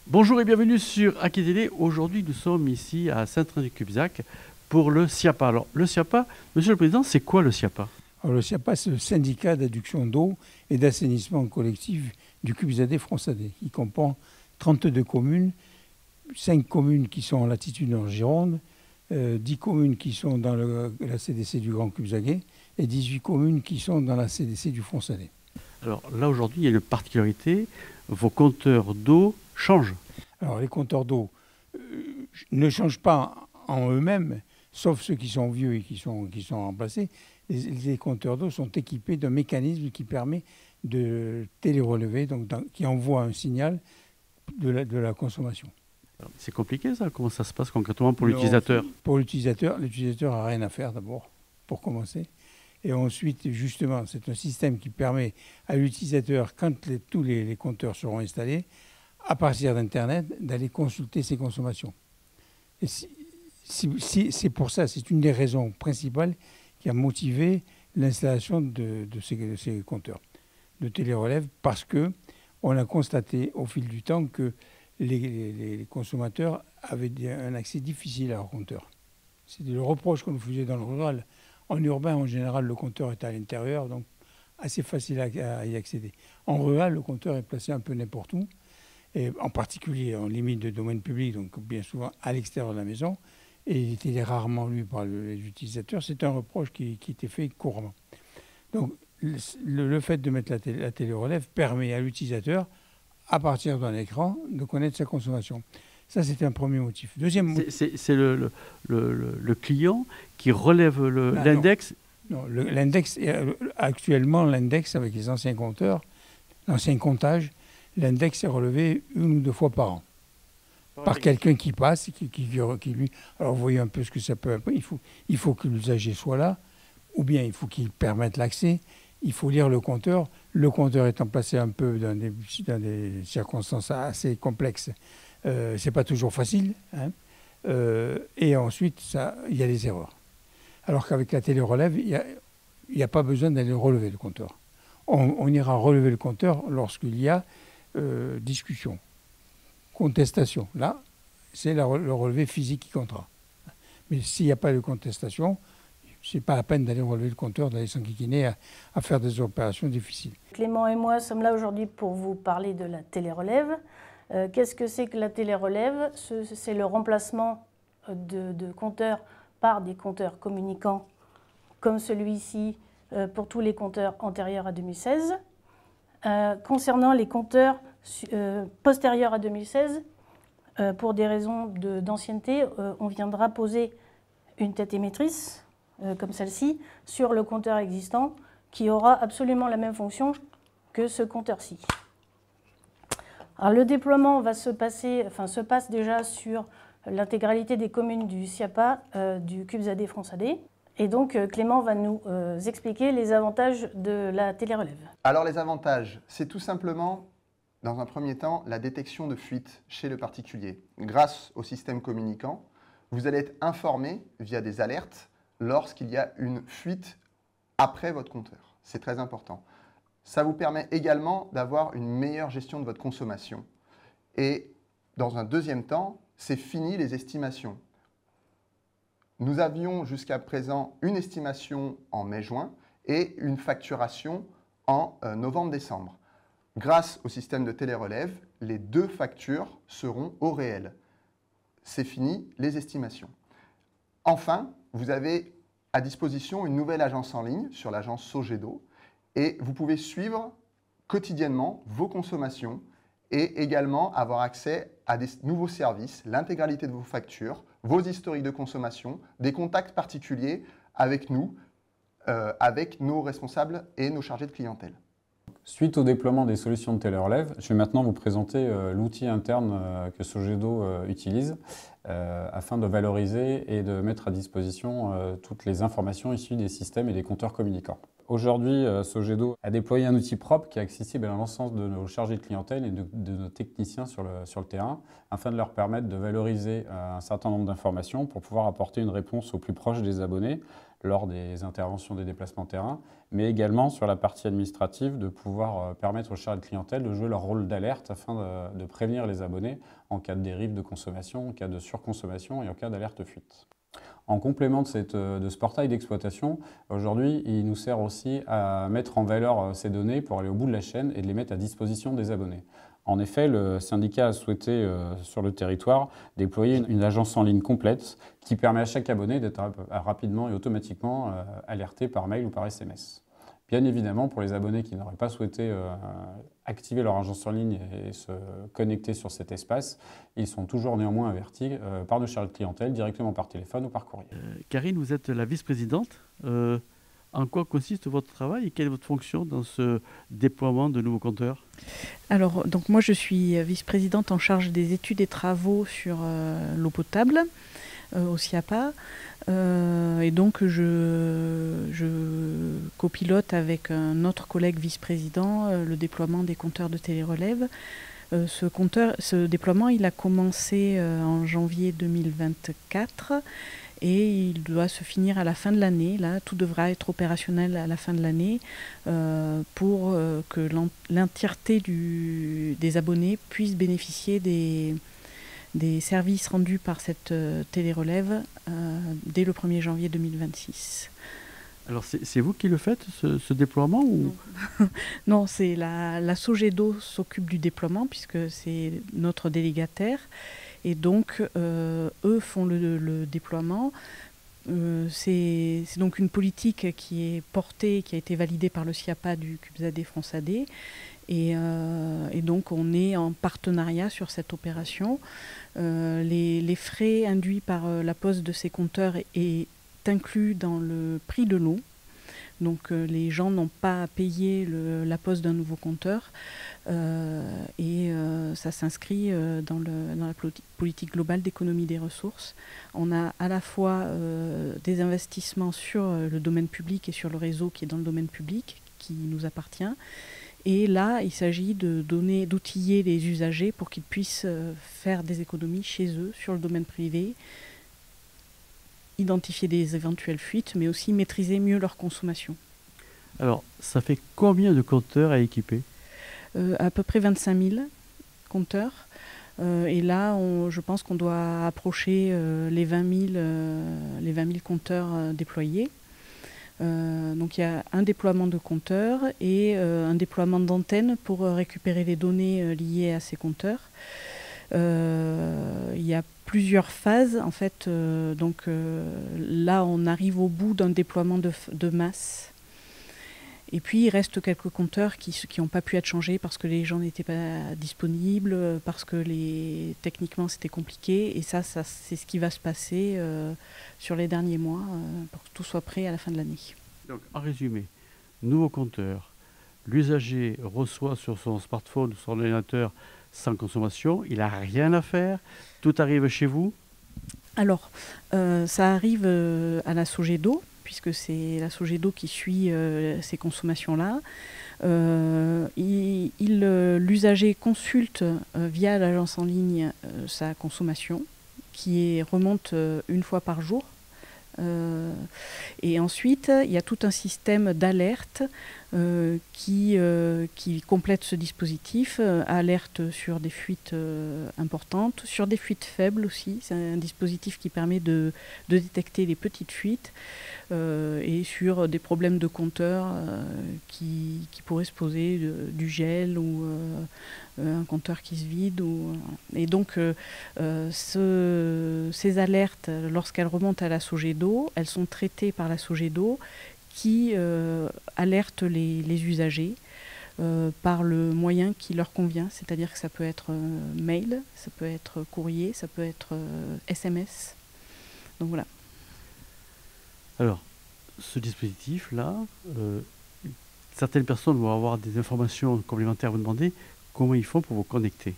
Bonjour et bienvenue sur Aki. Aujourd'hui, nous sommes ici à Saint-Train-du-Cubzac pour le SIAPA. Alors, le SIAPA, Monsieur le Président, c'est quoi le SIAPA? Alors, le SIAPA, c'est le syndicat d'adduction d'eau et d'assainissement collectif du Cubzac Fronsadais. Il comprend 32 communes, 5 communes qui sont en latitude en Gironde, 10 communes qui sont dans la CDC du Grand Cubzac et 18 communes qui sont dans la CDC du Fronsadais. Alors là, aujourd'hui, il y a une particularité, vos compteurs d'eau changent. Alors, les compteurs d'eau ne changent pas en eux-mêmes, sauf ceux qui sont vieux et qui sont remplacés. Les compteurs d'eau sont équipés d'un mécanisme qui permet de télérelever, donc qui envoie un signal de la consommation. C'est compliqué ça? Comment ça se passe concrètement pour l'utilisateur? Pour l'utilisateur n'a rien à faire d'abord, pour commencer. Et ensuite, justement, c'est un système qui permet à l'utilisateur, quand tous les compteurs seront installés, à partir d'Internet, d'aller consulter ses consommations. Et c'est pour ça, c'est une des raisons principales qui a motivé l'installation de ces compteurs de télérelève, parce qu'on a constaté au fil du temps que les consommateurs avaient un accès difficile à leurs compteurs. C'était le reproche qu'on nous faisait dans le rural. En urbain, en général, le compteur est à l'intérieur, donc assez facile à y accéder. En rural, le compteur est placé un peu n'importe où, et en particulier en limite de domaine public, donc bien souvent à l'extérieur de la maison, et il était rarement lu par les utilisateurs. C'est un reproche qui était fait couramment. Donc le fait de mettre la télérelève permet à l'utilisateur, à partir d'un écran, de connaître sa consommation. Ça, c'était un premier motif. Deuxième motif. C'est le client qui relève l'index? Non, l'index, actuellement, l'index avec les anciens compteurs, l'ancien comptage, l'index est relevé 1 ou 2 fois par an. Par quelqu'un qui passe, qui lui... Alors, vous voyez un peu ce que ça peut... Il faut que l'usager soit là, ou bien il faut qu'il permette l'accès. Il faut lire le compteur. Le compteur étant placé un peu dans des circonstances assez complexes, c'est pas toujours facile. Hein. Et ensuite, il y a des erreurs. Alors qu'avec la télérelève, il n'y a pas besoin d'aller relever le compteur. On ira relever le compteur lorsqu'il y a discussion, contestation. Là, c'est le relevé physique qui comptera. Mais s'il n'y a pas de contestation, ce n'est pas la peine d'aller relever le compteur, d'aller s'enquiquiner à faire des opérations difficiles. Clément et moi sommes là aujourd'hui pour vous parler de la télérelève. Qu'est-ce que c'est que la télérelève? C'est le remplacement de compteurs par des compteurs communicants comme celui-ci pour tous les compteurs antérieurs à 2016. Concernant les compteurs postérieurs à 2016, pour des raisons d'ancienneté, on viendra poser une tête émettrice, comme celle-ci, sur le compteur existant, qui aura absolument la même fonction que ce compteur-ci. Alors, le déploiement se passe déjà sur l'intégralité des communes du SIAPA, du Cubzac Fronsadais. Et donc, Clément va nous expliquer les avantages de la télérelève. Alors, les avantages, c'est tout simplement, dans un premier temps, la détection de fuite chez le particulier. Grâce au système communicant, vous allez être informé via des alertes lorsqu'il y a une fuite après votre compteur. C'est très important. Ça vous permet également d'avoir une meilleure gestion de votre consommation. Et dans un deuxième temps, c'est fini les estimations. Nous avions jusqu'à présent une estimation en mai-juin et une facturation en novembre-décembre. Grâce au système de télérelève, les 2 factures seront au réel. C'est fini les estimations. Enfin, vous avez à disposition une nouvelle agence en ligne sur l'agence Sogedo et vous pouvez suivre quotidiennement vos consommations et également avoir accès à des nouveaux services, l'intégralité de vos factures, vos historiques de consommation, des contacts particuliers avec nous, avec nos responsables et nos chargés de clientèle. Suite au déploiement des solutions de télérelève, je vais maintenant vous présenter l'outil interne que Sogedo utilise afin de valoriser et de mettre à disposition toutes les informations issues des systèmes et des compteurs communicants. Aujourd'hui, Sogedo a déployé un outil propre qui est accessible à l'ensemble de nos chargés de clientèle et de nos techniciens sur le terrain afin de leur permettre de valoriser un certain nombre d'informations pour pouvoir apporter une réponse au plus proche des abonnés lors des interventions des déplacements terrain, mais également sur la partie administrative de pouvoir permettre aux chargés de clientèle de jouer leur rôle d'alerte afin de prévenir les abonnés en cas de dérive de consommation, en cas de surconsommation et en cas d'alerte fuite. En complément de ce portail d'exploitation, aujourd'hui, il nous sert aussi à mettre en valeur ces données pour aller au bout de la chaîne et de les mettre à disposition des abonnés. En effet, le syndicat a souhaité, sur le territoire, déployer une agence en ligne complète qui permet à chaque abonné d'être rapidement et automatiquement alerté par mail ou par SMS. Bien évidemment, pour les abonnés qui n'auraient pas souhaité activer leur agence en ligne et se connecter sur cet espace, ils sont toujours néanmoins avertis par nos chargés de clientèle, directement par téléphone ou par courrier. Karine, vous êtes la vice-présidente. En quoi consiste votre travail et quelle est votre fonction dans ce déploiement de nouveaux compteurs? Alors, donc moi je suis vice-présidente en charge des études et travaux sur l'eau potable au SIAPA. Et donc je copilote avec un autre collègue vice-président le déploiement des compteurs de télérelève. Ce déploiement, il a commencé en janvier 2024 et il doit se finir à la fin de l'année. Là, tout devra être opérationnel à la fin de l'année pour que l'entièreté des abonnés puissent bénéficier des services rendus par cette télérelève dès le 1er janvier 2026. Alors c'est vous qui le faites, ce déploiement ou... Non, c'est la Sogedo s'occupe du déploiement puisque c'est notre délégataire. Et donc, eux font le déploiement. C'est donc une politique qui est portée, qui a été validée par le SIAPA du CUBZAD France AD. Et donc, on est en partenariat sur cette opération. Les frais induits par la pose de ces compteurs est inclus dans le prix de l'eau. Donc les gens n'ont pas à payer la pose d'un nouveau compteur et ça s'inscrit dans la politique globale d'économie des ressources. On a à la fois des investissements sur le domaine public et sur le réseau qui est dans le domaine public, qui nous appartient. Et là, il s'agit d'outiller les usagers pour qu'ils puissent faire des économies chez eux sur le domaine privé, identifier des éventuelles fuites, mais aussi maîtriser mieux leur consommation. Alors, ça fait combien de compteurs à équiper? À peu près 25 000 compteurs. Et là, je pense qu'on doit approcher les 20 000 compteurs déployés. Donc il y a un déploiement de compteurs et un déploiement d'antennes pour récupérer les données liées à ces compteurs. Il y a plusieurs phases en fait. Là, on arrive au bout d'un déploiement de masse. Et puis, il reste quelques compteurs qui n'ont pas pu être changés parce que les gens n'étaient pas disponibles, parce que techniquement, c'était compliqué. Et ça c'est ce qui va se passer sur les derniers mois pour que tout soit prêt à la fin de l'année. Donc, en résumé, nouveau compteur, l'usager reçoit sur son smartphone ou son ordinateur sans consommation, il n'a rien à faire, tout arrive chez vous? Alors, ça arrive à la Sogedo, puisque c'est la Sogedo qui suit ces consommations-là. L'usager consulte via l'agence en ligne sa consommation, qui remonte une fois par jour. Et ensuite, il y a tout un système d'alerte qui complète ce dispositif, alerte sur des fuites importantes, sur des fuites faibles aussi. C'est un dispositif qui permet de détecter les petites fuites et sur des problèmes de compteur qui pourraient se poser, du gel ou un compteur qui se vide. Et donc, ces alertes, lorsqu'elles remontent à la Sogedo, elles sont traitées par la Sogedo qui alerte les usagers par le moyen qui leur convient, c'est-à-dire que ça peut être mail, ça peut être courrier, ça peut être SMS. Donc voilà. Alors, ce dispositif-là, certaines personnes vont avoir des informations complémentaires à vous demander comment ils font pour vous connecter.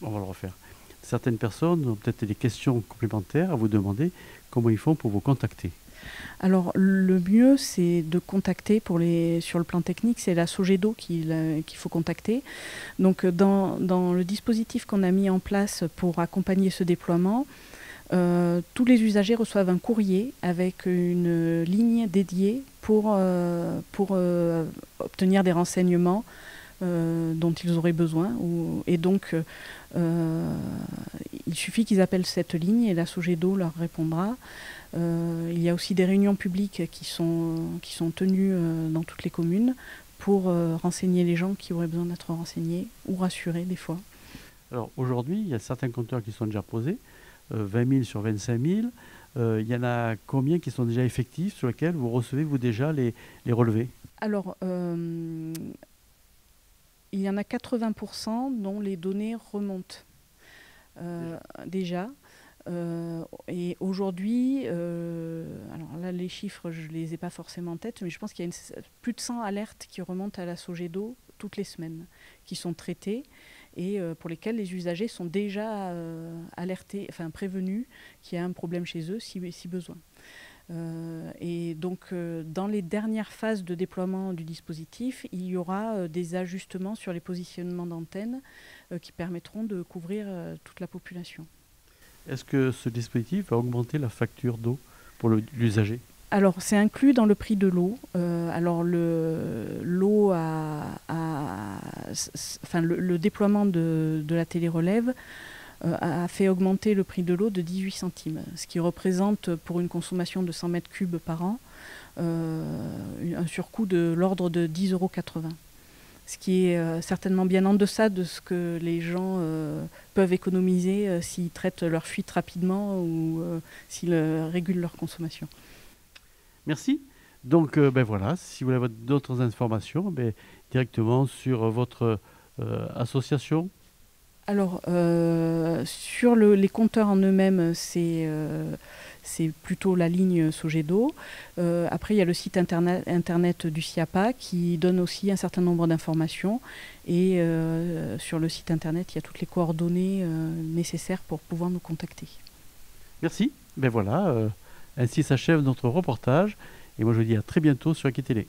On va le refaire. Certaines personnes ont peut-être des questions complémentaires à vous demander comment ils font pour vous contacter. Alors le mieux c'est de contacter sur le plan technique, c'est la Sogedo qu'il faut contacter. Donc dans le dispositif qu'on a mis en place pour accompagner ce déploiement, Tous les usagers reçoivent un courrier avec une ligne dédiée pour obtenir des renseignements dont ils auraient besoin. Et donc, il suffit qu'ils appellent cette ligne et la Sogedo leur répondra. Il y a aussi des réunions publiques qui sont tenues dans toutes les communes pour renseigner les gens qui auraient besoin d'être renseignés ou rassurés des fois. Alors aujourd'hui, il y a certains compteurs qui sont déjà posés, 20 000 sur 25 000. Il y en a combien qui sont déjà effectifs, sur lesquels vous recevez vous déjà les relevés? Alors, il y en a 80% dont les données remontent déjà. Et aujourd'hui, alors là les chiffres je ne les ai pas forcément en tête, mais je pense qu'il y a plus de 100 alertes qui remontent à la Sogedo toutes les semaines, qui sont traitées et pour lesquelles les usagers sont déjà alertés, enfin prévenus qu'il y a un problème chez eux si besoin. Et donc dans les dernières phases de déploiement du dispositif, il y aura des ajustements sur les positionnements d'antennes qui permettront de couvrir toute la population. Est-ce que ce dispositif va augmenter la facture d'eau pour l'usager? Alors, c'est inclus dans le prix de l'eau. Alors, l'eau le déploiement de la télérelève a fait augmenter le prix de l'eau de 18 centimes, ce qui représente pour une consommation de 100 mètres cubes par an un surcoût de l'ordre de 10,80 €. Ce qui est certainement bien en deçà de ce que les gens peuvent économiser s'ils traitent leur fuite rapidement ou s'ils régulent leur consommation. Merci. Donc voilà, si vous avez d'autres informations, directement sur votre association. Alors, sur les compteurs en eux-mêmes, c'est plutôt la ligne Sogedo. Après, il y a le site internet du SIAPA qui donne aussi un certain nombre d'informations. Et sur le site internet, il y a toutes les coordonnées nécessaires pour pouvoir nous contacter. Merci. Voilà, ainsi s'achève notre reportage. Et moi, je vous dis à très bientôt sur EquiTélé.